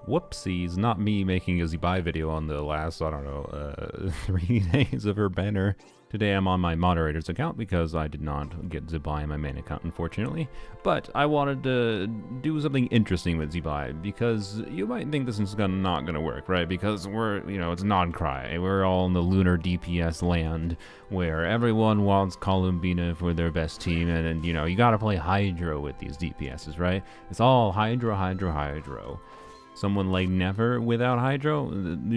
Whoopsies, not me making a Zibai video on the last, I don't know, 3 days of her banner. Today I'm on my moderator's account because I did not get Zibai in my main account, unfortunately. But I wanted to do something interesting with Zibai because you might think this is not gonna work, right? Because it's non-cry. We're all in the lunar DPS land where everyone wants Columbina for their best team, and you gotta play Hydro with these DPSs, right? It's all Hydro, Hydro, Hydro. Someone like Never without Hydro,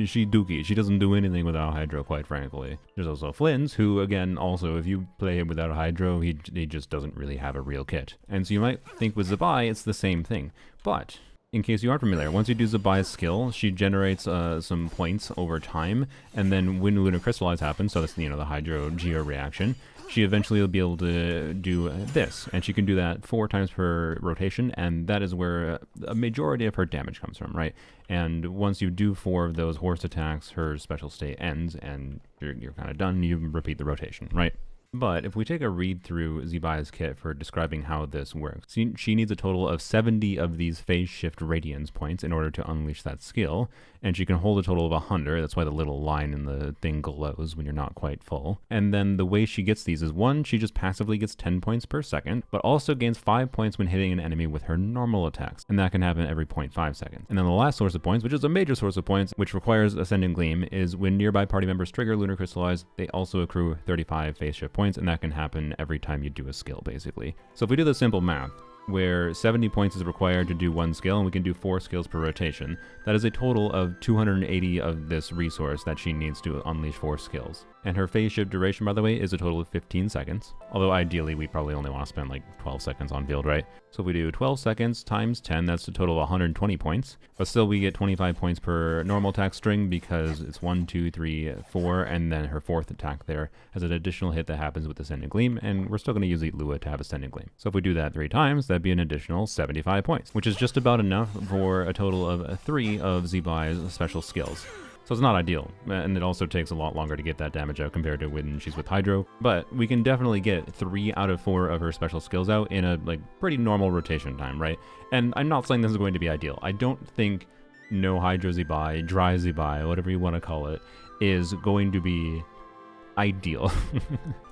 she dookie. She doesn't do anything without Hydro, quite frankly. There's also Flynn's, who, again, also, if you play him without Hydro, he just doesn't really have a real kit. And so you might think with Zibai, it's the same thing. But, in case you aren't familiar, once you do Zibai's skill, she generates some points over time, and then when Lunar Crystallize happens, so that's, the Hydro Geo reaction, she eventually will be able to do this, and she can do that 4 times per rotation, and that is where a majority of her damage comes from, right? And once you do 4 of those horse attacks, her special state ends, and you're kind of done. You repeat the rotation, right? But if we take a read through Zibai's kit for describing how this works, she needs a total of 70 of these phase shift radiance points in order to unleash that skill, and she can hold a total of 100. That's why the little line in the thing glows when you're not quite full. And then the way she gets these is, 1, she just passively gets 10 points per second, but also gains 5 points when hitting an enemy with her normal attacks, and that can happen every 0.5 seconds. And then the last source of points, which is a major source of points, which requires Ascending Gleam, is when nearby party members trigger Lunar Crystallize, they also accrue 35 phase shift points, and that can happen every time you do a skill, basically. So if we do the simple math, where 70 points is required to do 1 skill, and we can do 4 skills per rotation, that is a total of 280 of this resource that she needs to unleash 4 skills. And her phase shift duration, by the way, is a total of 15 seconds. Although ideally, we probably only want to spend like 12 seconds on field, right? So if we do 12 seconds times 10, that's a total of 120 points. But still, we get 25 points per normal attack string because it's 1, 2, 3, 4, and then her 4th attack there has an additional hit that happens with Ascending Gleam, and we're still going to use Lua to have Ascending Gleam. So if we do that 3 times, that'd be an additional 75 points, which is just about enough for a total of 3 of Zibai's special skills. So it's not ideal, and it also takes a lot longer to get that damage out compared to when she's with Hydro, but we can definitely get 3 out of 4 of her special skills out in a pretty normal rotation time, right? And I'm not saying this is going to be ideal. I don't think no Hydro Zibai, dry Zibai, whatever you want to call it, is going to be ideal,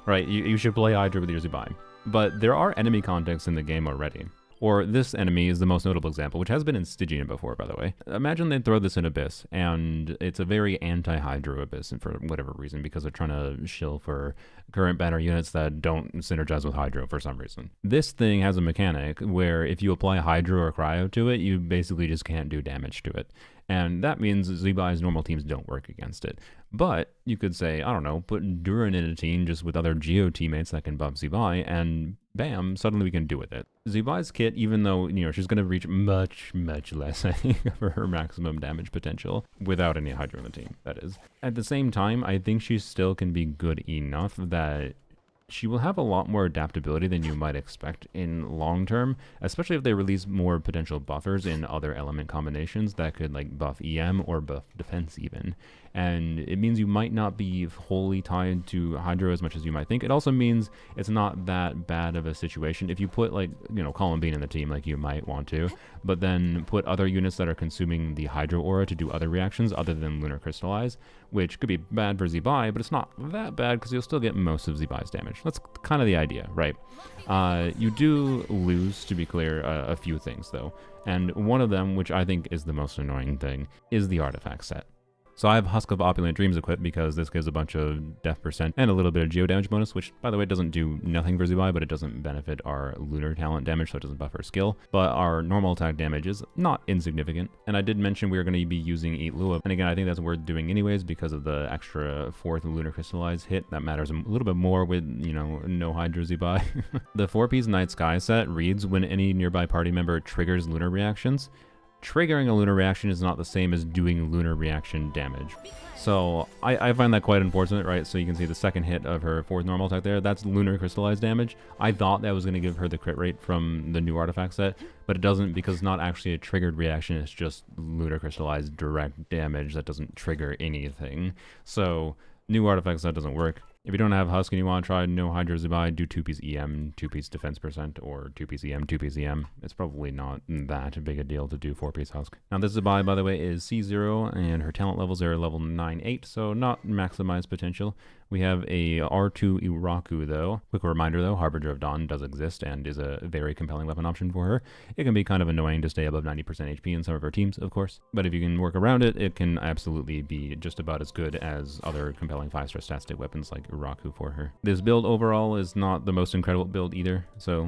right? You should play Hydro with your Zibai. But there are enemy contexts in the game already. Or this enemy is the most notable example, which has been in Stygian before, by the way. Imagine they throw this in Abyss, and it's a very anti-Hydro Abyss, and for whatever reason, because they're trying to shill for current banner units that don't synergize with Hydro for some reason. This thing has a mechanic where if you apply Hydro or Cryo to it, you basically just can't do damage to it. And that means Zibai's normal teams don't work against it. But you could say, I don't know, put Durin in a team just with other Geo teammates that can buff Zibai, and bam, suddenly we can do with it. Zibai's kit, even though, she's going to reach much, much less, I think, for her maximum damage potential, without any Hydro in the team, that is. At the same time, I think she still can be good enough that she will have a lot more adaptability than you might expect in long term, especially if they release more potential buffers in other element combinations that could buff EM or buff defense even. And it means you might not be wholly tied to Hydro as much as you might think. It also means it's not that bad of a situation if you put Columbine in the team like you might want to, but then put other units that are consuming the Hydro aura to do other reactions other than Lunar Crystallize, which could be bad for Zibai, but it's not that bad because you'll still get most of Zibai's damage. That's kind of the idea, right? You do lose, to be clear, a few things though. And one of them, which I think is the most annoying thing, is the artifact set. So I have Husk of Opulent Dreams equipped because this gives a bunch of death percent and a little bit of geo damage bonus, which, by the way, doesn't do nothing for Zibai, but it doesn't benefit our lunar talent damage, so it doesn't buff her skill. But our normal attack damage is not insignificant. And I did mention we are going to be using Eat Lua. And again, I think that's worth doing anyways because of the extra 4th Lunar Crystallize hit. That matters a little bit more with, no Hydro Zibai. The 4-piece Night Sky set reads when any nearby party member triggers lunar reactions. Triggering a lunar reaction is not the same as doing lunar reaction damage. So I find that quite unfortunate, right? So you can see the second hit of her 4th normal attack there, that's lunar crystallized damage. I thought that was going to give her the crit rate from the new artifact set, but it doesn't because it's not actually a triggered reaction, it's just lunar crystallized direct damage that doesn't trigger anything. So new artifact set doesn't work. If you don't have Husk and you want to try no Hydro Zibai, do 2-piece EM, 2-piece defense percent, or 2-piece EM, 2-piece EM. It's probably not that big a deal to do 4-piece Husk. Now this Zibai, by the way, is C0, and her talent levels are level 9-8, so not maximized potential. We have a R2 Iraku though. Quick reminder though, Harbinger of Dawn does exist and is a very compelling weapon option for her. It can be kind of annoying to stay above 90% HP in some of her teams, of course, but if you can work around it, it can absolutely be just about as good as other compelling 5-star stat state weapons like Iraku for her. This build overall is not the most incredible build either, so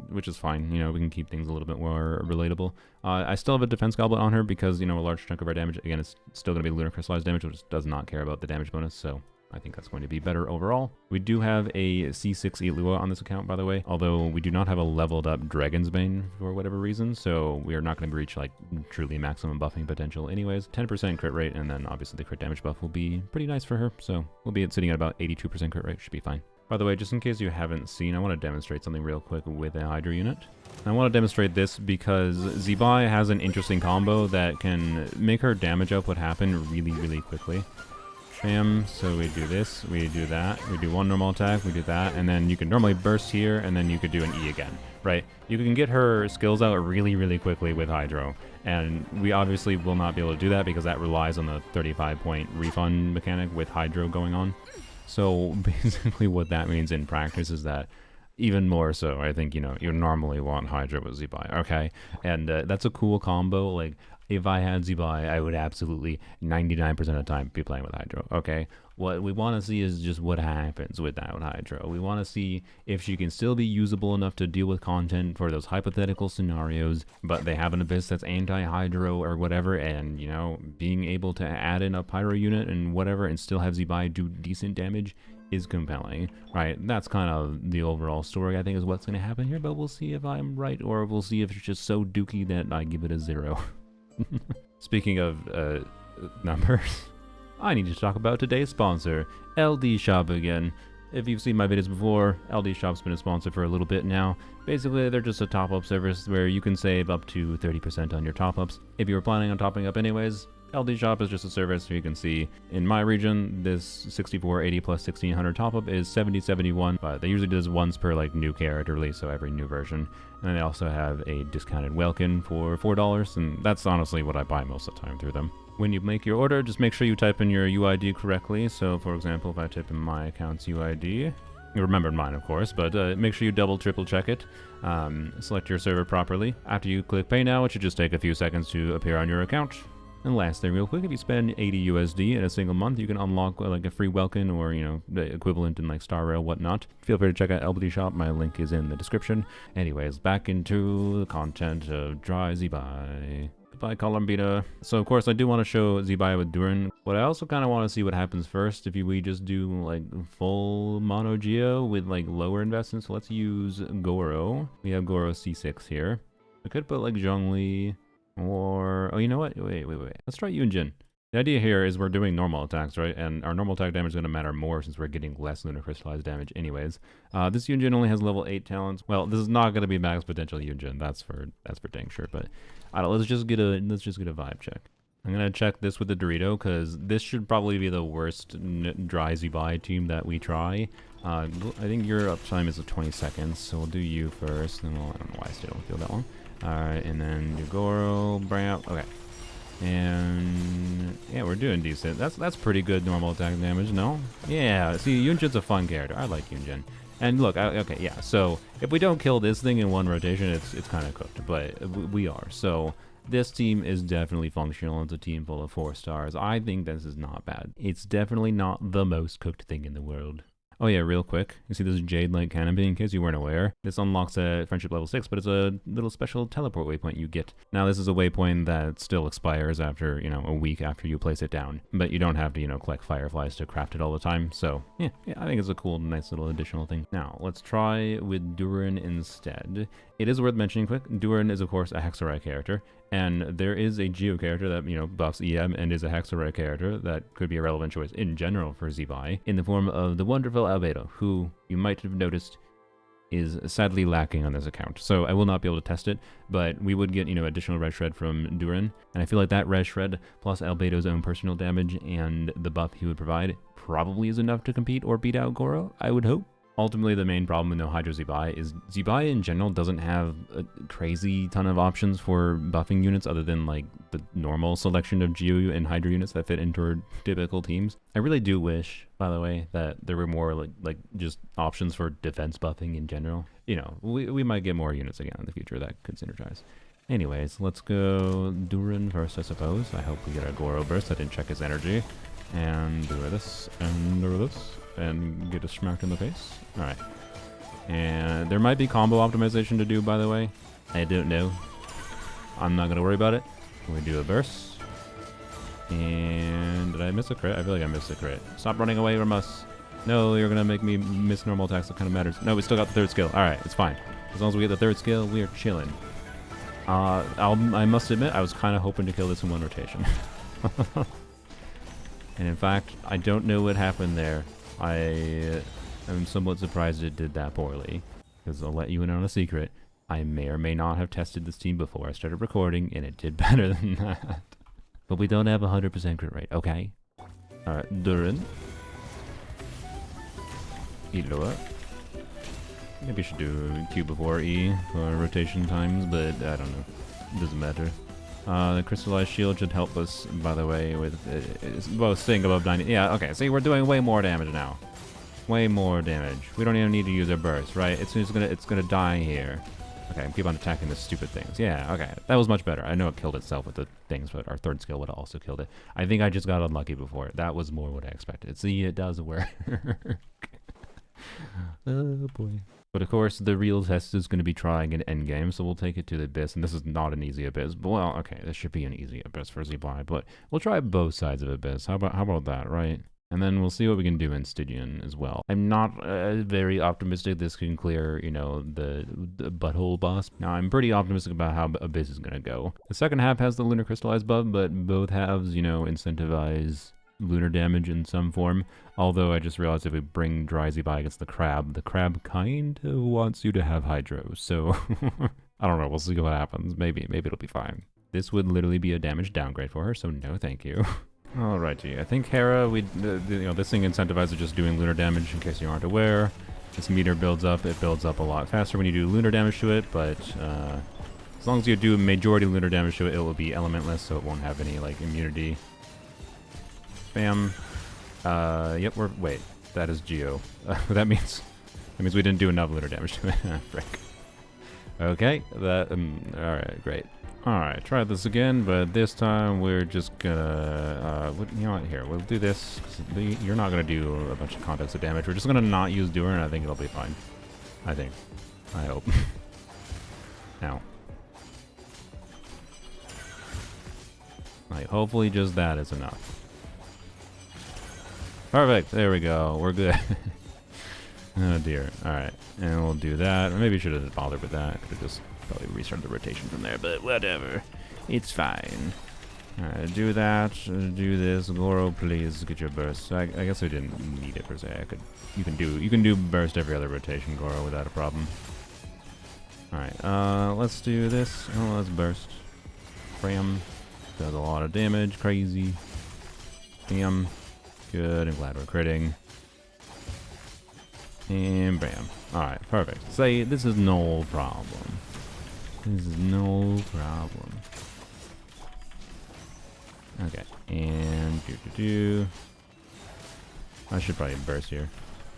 which is fine. You know, we can keep things a little bit more relatable. I still have a defense goblet on her because, you know, a large chunk of our damage, again, is still going to be lunar crystallized damage, which does not care about the damage bonus, so I think that's going to be better overall. We do have a C6 Ilua on this account, by the way, although we do not have a leveled up Dragon's Bane for whatever reason, so we are not going to reach like truly maximum buffing potential anyways. 10% crit rate, and then obviously the crit damage buff will be pretty nice for her, so we'll be sitting at about 82% crit rate, should be fine. By the way, just in case you haven't seen, I want to demonstrate something real quick with a Hydra unit. I want to demonstrate this because Zibai has an interesting combo that can make her damage output happen really, really quickly. Bam, so we do this, we do that, we do one normal attack, we do that, and then you can normally burst here, and then you could do an E again, right? You can get her skills out really, really quickly with Hydro, and we obviously will not be able to do that because that relies on the 35-point refund mechanic with Hydro going on. So basically what that means in practice is that even more so, I think, you know, you normally want Hydra with Zibai, okay? And that's a cool combo. Like, if I had Zibai, I would absolutely 99% of the time be playing with Hydro, okay? What we want to see is just what happens without Hydro. We want to see if she can still be usable enough to deal with content for those hypothetical scenarios, but they have an Abyss that's anti-Hydro or whatever, and, you know, being able to add in a Pyro unit and whatever and still have Zibai do decent damage is compelling, right? That's kind of the overall story, I think, is what's going to happen here, but we'll see if I'm right, or we'll see if it's just so dookie that I give it a 0. Speaking of numbers, I need to talk about today's sponsor, LD Shop again. If you've seen my videos before, LD Shop's been a sponsor for a little bit now. Basically, they're just a top-up service where you can save up to 30% on your top-ups. If you were planning on topping up anyways, LD Shop is just a service where you can see in my region this 6480 plus 1600 top-up is 7071, but they usually do this once per like new character release, so every new version. And then they also have a discounted Welkin for $4, and that's honestly what I buy most of the time through them. When you make your order, just make sure you type in your UID correctly. So for example, if I type in my account's UID, you remembered mine of course, but make sure you double triple check it. Select your server properly. After you click pay now, it should just take a few seconds to appear on your account. And last thing real quick, if you spend 80 USD in a single month, you can unlock like a free Welkin or, you know, the equivalent in like Star Rail, whatnot. Feel free to check out LBD Shop. My link is in the description. Anyways, back into the content of Dry Zibai. By Column Beta. So of course I do want to show Zibai with Durin, but I also kind of want to see what happens first if we just do like full mono geo with like lower investments. So let's use Goro. We have Goro C6 here. I could put like Zhongli or, oh, you know what? Wait. Let's try Yunjin. The idea here is we're doing normal attacks, right? And our normal attack damage is going to matter more since we're getting less lunar crystallized damage anyways. This Yunjin only has level 8 talents. Well, this is not going to be max potential Yunjin. That's for dang sure, but I don't know, let's just get a vibe check. I'm going to check this with the Dorito because this should probably be the worst dry Zibai team that we try. I think your uptime is 20 seconds, so we'll do you first, and I don't know why I still don't feel that long. Alright, and then do Goro, bring out, okay. And yeah, we're doing decent. That's pretty good normal attack damage, no? Yeah, see, Yunjin's a fun character. I like Yunjin. And look, okay, yeah, so if we don't kill this thing in one rotation, it's kind of cooked, but we are. So this team is definitely functional. It's a team full of 4 stars. I think this is not bad. It's definitely not the most cooked thing in the world. Oh yeah, real quick, you see this Jade Light Canopy, in case you weren't aware. This unlocks at Friendship level 6, but it's a little special teleport waypoint you get. Now this is a waypoint that still expires after, you know, a week after you place it down. But you don't have to, you know, collect fireflies to craft it all the time. So yeah, I think it's a cool, nice little additional thing. Now, let's try with Durin instead. It is worth mentioning quick, Durin is of course a Hexarai character, and there is a Geo character that, you know, buffs EM and is a Hexarai character that could be a relevant choice in general for Zibai, in the form of the wonderful Albedo, who you might have noticed is sadly lacking on this account. So I will not be able to test it, but we would get, you know, additional Red Shred from Durin. And I feel like that Red Shred plus Albedo's own personal damage and the buff he would provide probably is enough to compete or beat out Goro, I would hope. Ultimately, the main problem with no Hydro Zibai is Zibai in general doesn't have a crazy ton of options for buffing units other than like the normal selection of Geo and Hydro units that fit into typical teams. I really do wish, by the way, that there were more like just options for defense buffing in general. You know, we might get more units again in the future that could synergize. Anyways, let's go Durin first, I suppose. I hope we get a Goro burst. I didn't check his energy. And do this, and do this, and get a smacked in the face. Alright. And there might be combo optimization to do, by the way. I don't know. I'm not going to worry about it. We do a burst. And did I miss a crit? I feel like I missed a crit. Stop running away from us. No, you're going to make me miss normal attacks. That kind of matters. No, we still got the third skill. Alright, it's fine. As long as we get the third skill, we are chilling. I must admit, I was kind of hoping to kill this in one rotation. And in fact, I don't know what happened there. I am somewhat surprised it did that poorly. Because I'll let you in on a secret. I may or may not have tested this team before I started recording, and it did better than that. But we don't have a 100% crit rate, okay? Alright, Durin. E lower. Maybe we should do Q before E for rotation times, but I don't know. It doesn't matter. The crystallized shield should help us, by the way, with both staying above 90. Yeah, okay. See, we're doing way more damage now. Way more damage. We don't even need to use our burst, right? It's gonna die here. Okay, keep on attacking the stupid things. Yeah, okay. That was much better. I know it killed itself with the things, but our third skill would have also killed it. I think I just got unlucky before. That was more what I expected. See, it does work. Oh boy. But of course, the real test is going to be trying an endgame, so we'll take it to the abyss, and this is not an easy abyss. Well, okay, this should be an easy abyss for Zibai, but we'll try both sides of abyss. How about that, right? And then we'll see what we can do in Stygian as well. I'm not very optimistic this can clear, you know, the butthole boss. Now, I'm pretty optimistic about how abyss is going to go. The second half has the lunar crystallized buff, but both halves, you know, incentivize lunar damage in some form. Although I just realized if we bring Dry Zibai against the crab kind of wants you to have Hydro. So I don't know. We'll see what happens. Maybe it'll be fine. This would literally be a damage downgrade for her, so no thank you. Alrighty, I think Hera, you know, this thing incentivizes just doing lunar damage in case you aren't aware. This meter builds up. It builds up a lot faster when you do lunar damage to it, but as long as you do majority lunar damage to it, it will be elementless, so it won't have any, like, immunity. Bam. Yep, wait, that is Geo. That means we didn't do enough lunar damage to it. Frick. Okay, alright, great. Alright, try this again, but this time we're just gonna, you know what, here, we'll do this, 'cause you're not gonna do a bunch of contexted damage. We're just gonna not use Durin, and I think it'll be fine. I think. I hope. Now. Like, hopefully just that is enough. Perfect, there we go, we're good. Oh dear, alright, and we'll do that. Or maybe should have bothered with that, could have just probably restarted the rotation from there, but whatever, it's fine. Alright, do that, do this. Goro, please get your burst. I guess I didn't need it per se. You can do burst every other rotation, Goro, without a problem. Alright, let's do this. Oh, let's burst. Bam. Does a lot of damage, crazy. Bam. Good, I'm glad we're critting. And bam. Alright, perfect. Say, this is no problem. This is no problem. Okay, and I should probably burst here.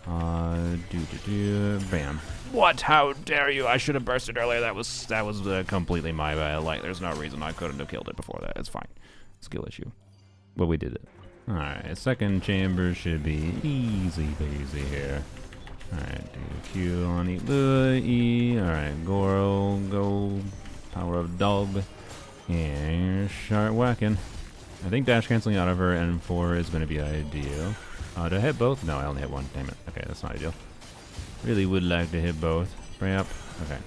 Bam. What? How dare you? I should have bursted earlier. That was completely my bad. Like, there's no reason I couldn't have killed it before that. It's fine. Skill issue. But we did it. Alright, second chamber should be easy peasy here. Alright, do Q on E. Alright, Goro, go. Power of dog. And start whacking. I think dash canceling out of her N4 is going to be ideal. Do I hit both? No, I only hit one. Damn it. Okay, that's not ideal. Really would like to hit both. Bring up. Okay.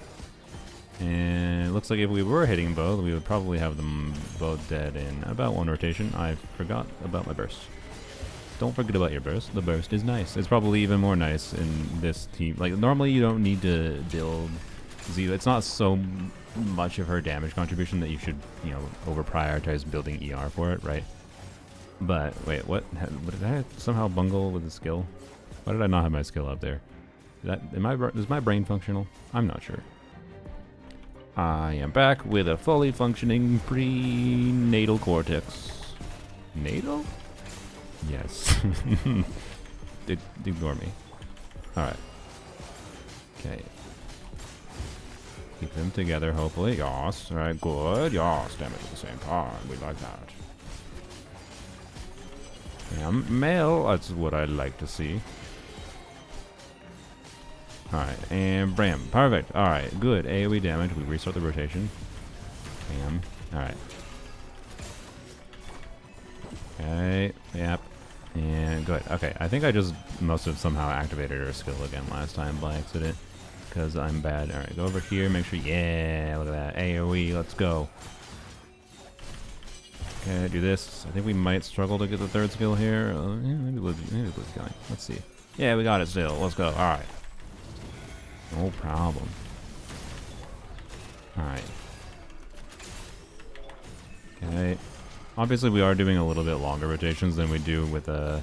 And it looks like if we were hitting both, we would probably have them both dead in about one rotation. I forgot about my burst. Don't forget about your burst. The burst is nice. It's probably even more nice in this team. Like, normally you don't need to build Z. It's not so much of her damage contribution that you should, you know, over-prioritize building ER for it, right? But, wait, what? Did I somehow bungle with the skill? Why did I not have my skill up there? Is my brain functional? I'm not sure. I am back with a fully functioning prenatal cortex. Natal? Yes. Ignore me. Alright. Okay. Keep them together, hopefully. Yas. Alright, good. Yas. Damage at the same time. We like that. Yeah, male. That's what I'd like to see. Alright, and bam. Perfect. Alright, good. AoE damage. We restart the rotation. Bam. Alright. Okay. Yep. And good. Okay, I think I just must have somehow activated her skill again last time by accident. Because I'm bad. Alright, go over here. Make sure. Yeah, look at that. AoE. Let's go. Okay, do this. I think we might struggle to get the third skill here. Yeah, maybe Blue's going. Let's see. Yeah, we got it still. Let's go. Alright. No problem. Alright. Okay. Obviously, we are doing a little bit longer rotations than we do with a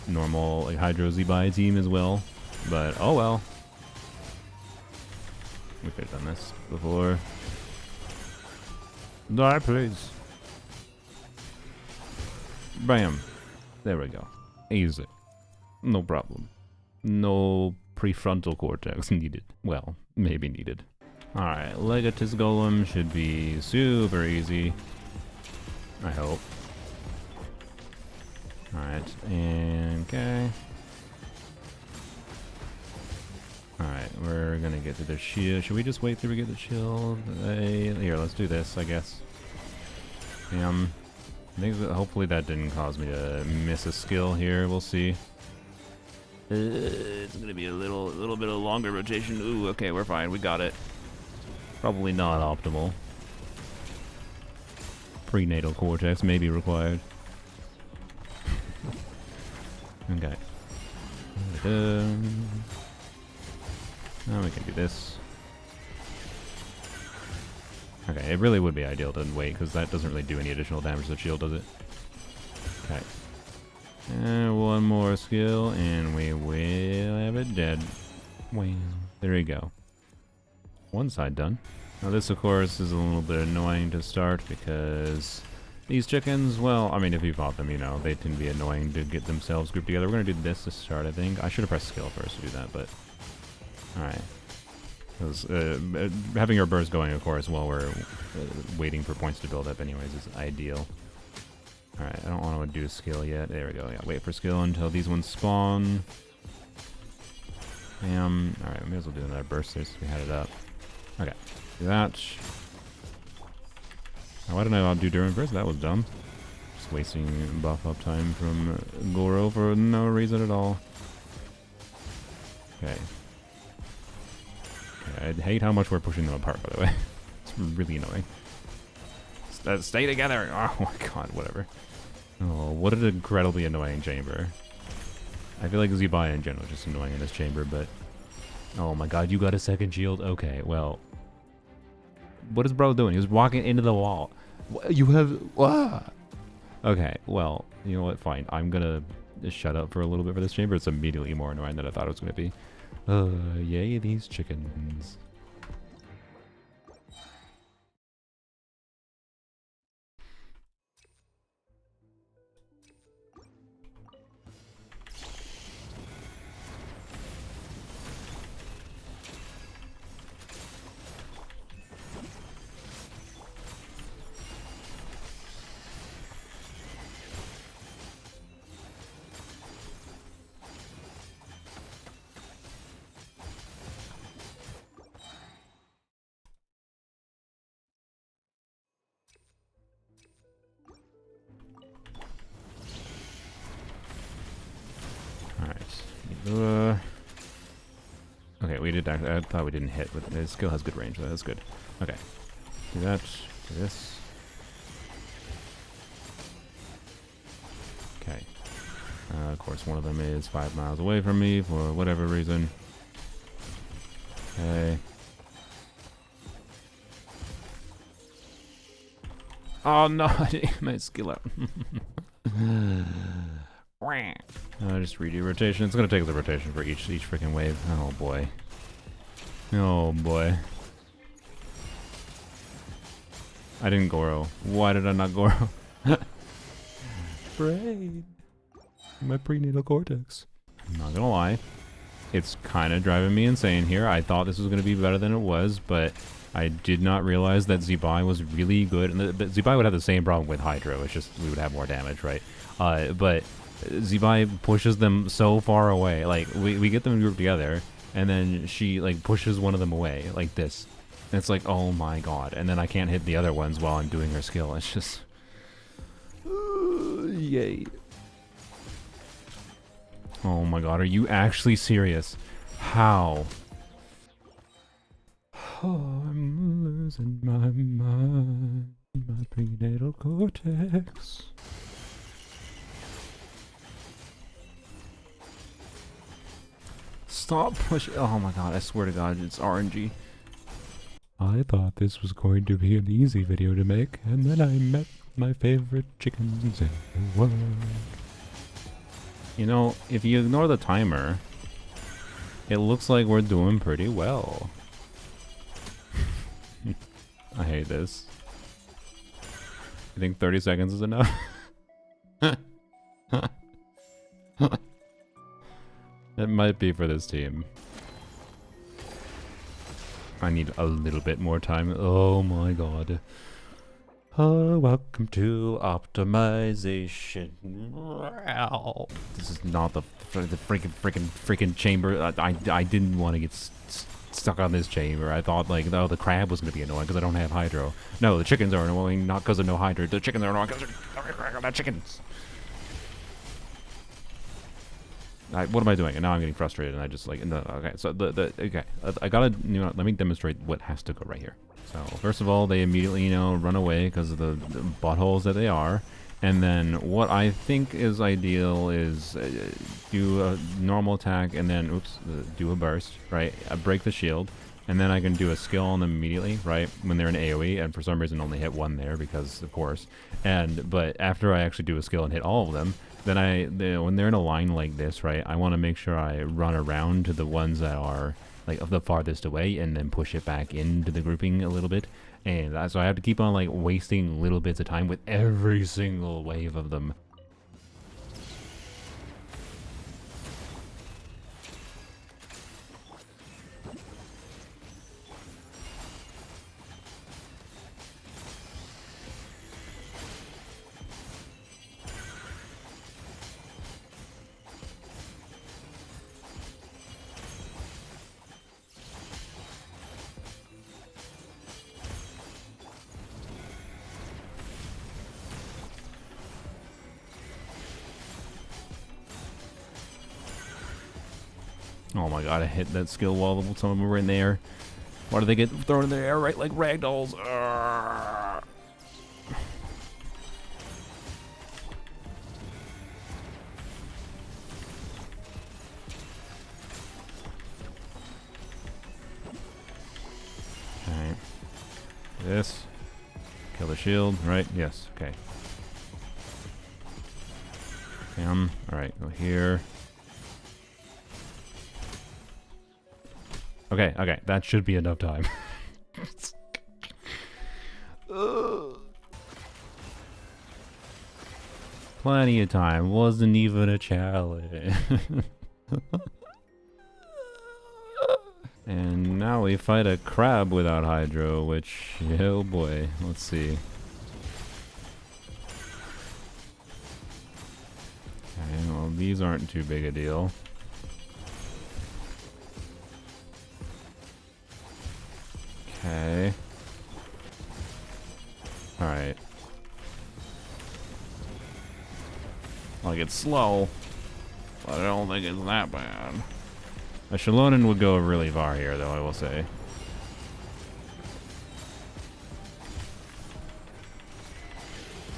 normal like, Hydro Zibai team as well. But, oh well. We could have done this before. Die, please. Bam. There we go. Easy. No problem. No prefrontal cortex needed. Well, maybe needed. Alright, Legatus Golem should be super easy. I hope. Alright, and okay. Alright, we're gonna get to the shield. Should we just wait till we get the shield? Here, let's do this, I guess. I think that hopefully that didn't cause me to miss a skill here. We'll see. It's gonna be a little bit of longer rotation. Ooh, okay, we're fine. We got it. Probably not optimal. Prenatal cortex may be required. Okay. Now we can do this. Okay, it really would be ideal to wait, because that doesn't really do any additional damage to the shield, does it? Okay. And one more skill, and we will have it dead. Wow. There you go. One side done. Now this, of course, is a little bit annoying to start, because these chickens, well, I mean, if you fought them, you know, they tend to be annoying to get themselves grouped together. We're going to do this to start, I think. I should have pressed skill first to do that, but... Alright. Because having our burst going, of course, while we're waiting for points to build up anyways is ideal. Alright, I don't want to do a skill yet. There we go. Yeah, wait for skill until these ones spawn. Bam. Alright, we may as well do another burst there since we had it up. Okay, do that. Now, why didn't I do Durant burst? That was dumb. Just wasting buff up time from Goro for no reason at all. Okay. I hate how much we're pushing them apart, by the way. It's really annoying. Stay together! Oh my god, whatever. Oh, what an incredibly annoying chamber. I feel like Zibai in general is just annoying in this chamber, but... Oh my god, you got a second shield? Okay, well... What is bro doing? He was walking into the wall. You have... What? Okay, well, you know what? Fine. I'm gonna just shut up for a little bit for this chamber. It's immediately more annoying than I thought it was gonna be. Yay, these chickens. Okay, we did. I thought we didn't hit, but his skill has good range, so that's good. Okay, do that. Do this. Okay, Of course, one of them is 5 miles away from me for whatever reason. Okay. Oh no, I didn't get my skill out. Just redo rotation. It's gonna take the rotation for each freaking wave. Oh boy. Oh boy. I didn't Goro. Why did I not Goro? Brain. My prenatal cortex. I'm not gonna lie. It's kind of driving me insane here. I thought this was gonna be better than it was, but I did not realize that Zibai was really good. And Zibai would have the same problem with Hydro. It's just we would have more damage, right? But Zibai pushes them so far away. Like, we get them grouped together, and then she, like, pushes one of them away, like this. And it's like, oh my god. And then I can't hit the other ones while I'm doing her skill. It's just... yay. Oh my god, are you actually serious? How? Oh, I'm losing my mind. My prenatal cortex. Stop pushing. Oh my god, I swear to god, it's RNG. I thought this was going to be an easy video to make, and then I met my favorite chickens in the world. You know, if you ignore the timer, it looks like we're doing pretty well. I hate this. You think 30 seconds is enough? It might be for this team. I need a little bit more time. Oh my god. Welcome to optimization. This is not the freaking chamber. I didn't want to get stuck on this chamber. I thought, like, oh, the crab was going to be annoying because I don't have hydro. No, the chickens are annoying, not because of no hydro. The chickens are annoying because they're not chickens. What am I doing? And now I'm getting frustrated, and I just, like, no, okay. So okay, I gotta, you know, let me demonstrate what has to go right here. So first of all, they immediately, you know, run away because of the buttholes that they are. And then what I think is ideal is do a normal attack and then, oops, do a burst, right? Break the shield, and then I can do a skill on them immediately, right? When they're in AoE, and for some reason only hit one there because, of course. But after I actually do a skill and hit all of them, then when they're in a line like this, right? I want to make sure I run around to the ones that are like the farthest away, and then push it back into the grouping a little bit. And so I have to keep on, like, wasting little bits of time with every single wave of them. Oh my god, I hit that skill wall. Some of them were in there. Why do they get thrown in the air, right? Like ragdolls. Alright. This. Kill the shield, right? Yes, okay. Bam. Alright, go here. Okay, okay, that should be enough time. Plenty of time, wasn't even a challenge. And now we fight a crab without hydro, which, oh boy, let's see. Okay, well, these aren't too big a deal. Okay. Alright. Like, it's slow, but I don't think it's that bad. A Shalonen would go really far here, though, I will say.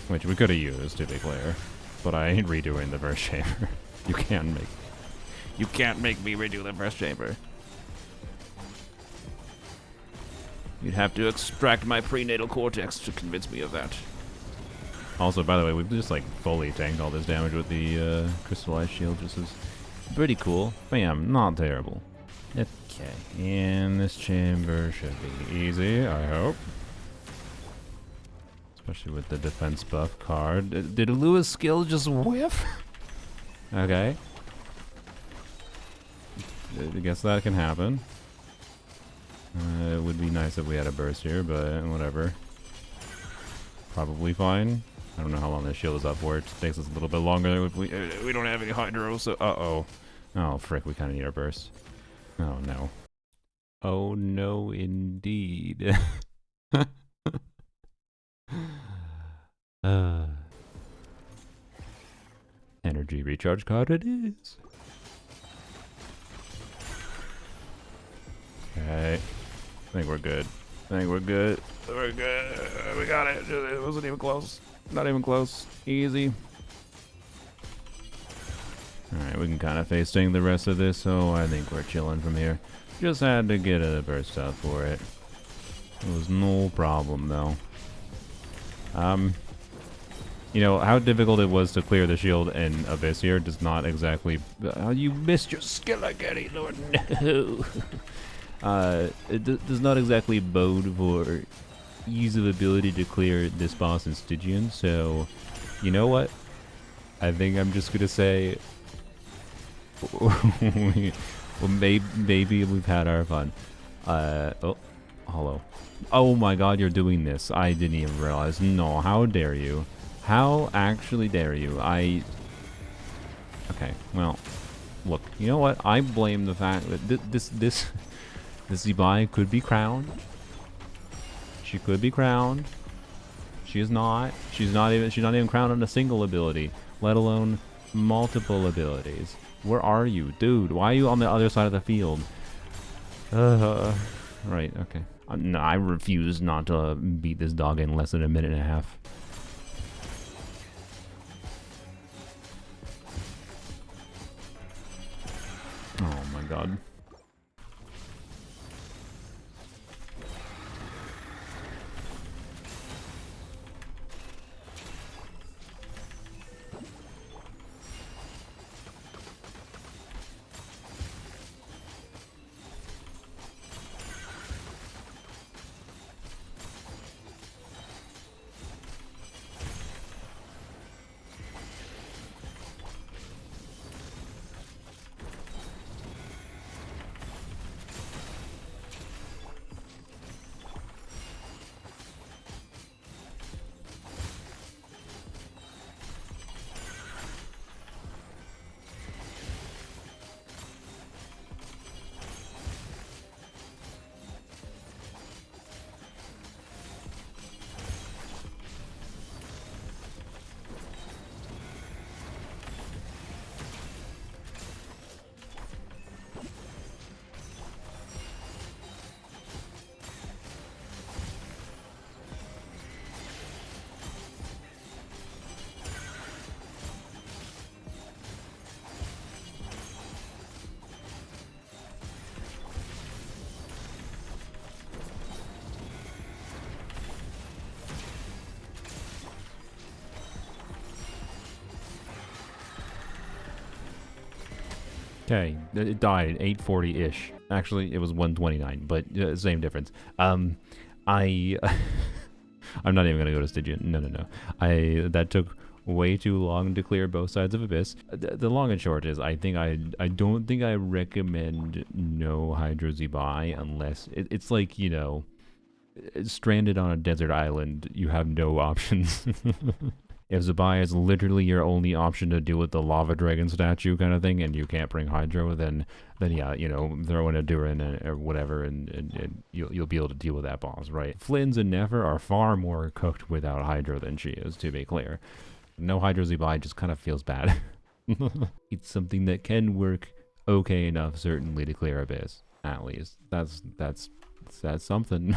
Which we could have used, to be clear. But I ain't redoing the first chamber. You can't make me redo the first chamber. You'd have to extract my prenatal cortex to convince me of that. Also, by the way, we've just like fully tanked all this damage with the crystallized shield, just is pretty cool. Bam, not terrible. Okay, and this chamber should be easy, I hope. Especially with the defense buff card. Did Lewis' skill just whiff? Okay. I guess that can happen. It would be nice if we had a burst here, but whatever. Probably fine. I don't know how long this shield is up for. It takes us a little bit longer. We don't have any hydro, so uh-oh. Oh, frick, we kind of need our burst. Oh, no. Oh, no, indeed. Energy recharge card it is. Okay. I think we're good. We're good. We got it. It wasn't even close. Not even close. Easy. Alright, we can kind of face tank the rest of this, so I think we're chilling from here. Just had to get a burst out for it. It was no problem, though. You know, how difficult it was to clear the shield in Abyss here does not exactly... you missed your skill again, Lord, no! It does not exactly bode for ease of ability to clear this boss in Stygian, so... You know what? I think I'm just gonna say... well, maybe we've had our fun. Oh, hello. Oh my god, you're doing this. I didn't even realize. No, how dare you? How actually dare you? Okay, well, look, you know what? I blame the fact that this Zibai could be crowned. She could be crowned. She is not. She's not even crowned on a single ability, let alone multiple abilities. Where are you, dude? Why are you on the other side of the field? Right, okay. No, I refuse not to beat this dog in less than a minute and a half. Oh my god. Okay, it died 840-ish. Actually, it was 129, but same difference. I'm not even gonna go to Stygian. No. That took way too long to clear both sides of Abyss. The long and short is, I don't think I recommend no Hydro Zibai unless it's like, you know, stranded on a desert island. You have no options. If Zibai is literally your only option to deal with the lava dragon statue kind of thing, and you can't bring Hydro, then yeah, you know, throw in a Durin or whatever, and you'll be able to deal with that boss, right? Flynn's and Nefer are far more cooked without Hydro than she is, to be clear. No Hydro Zibai just kind of feels bad. It's something that can work okay enough, certainly, to clear Abyss, at least. That's something.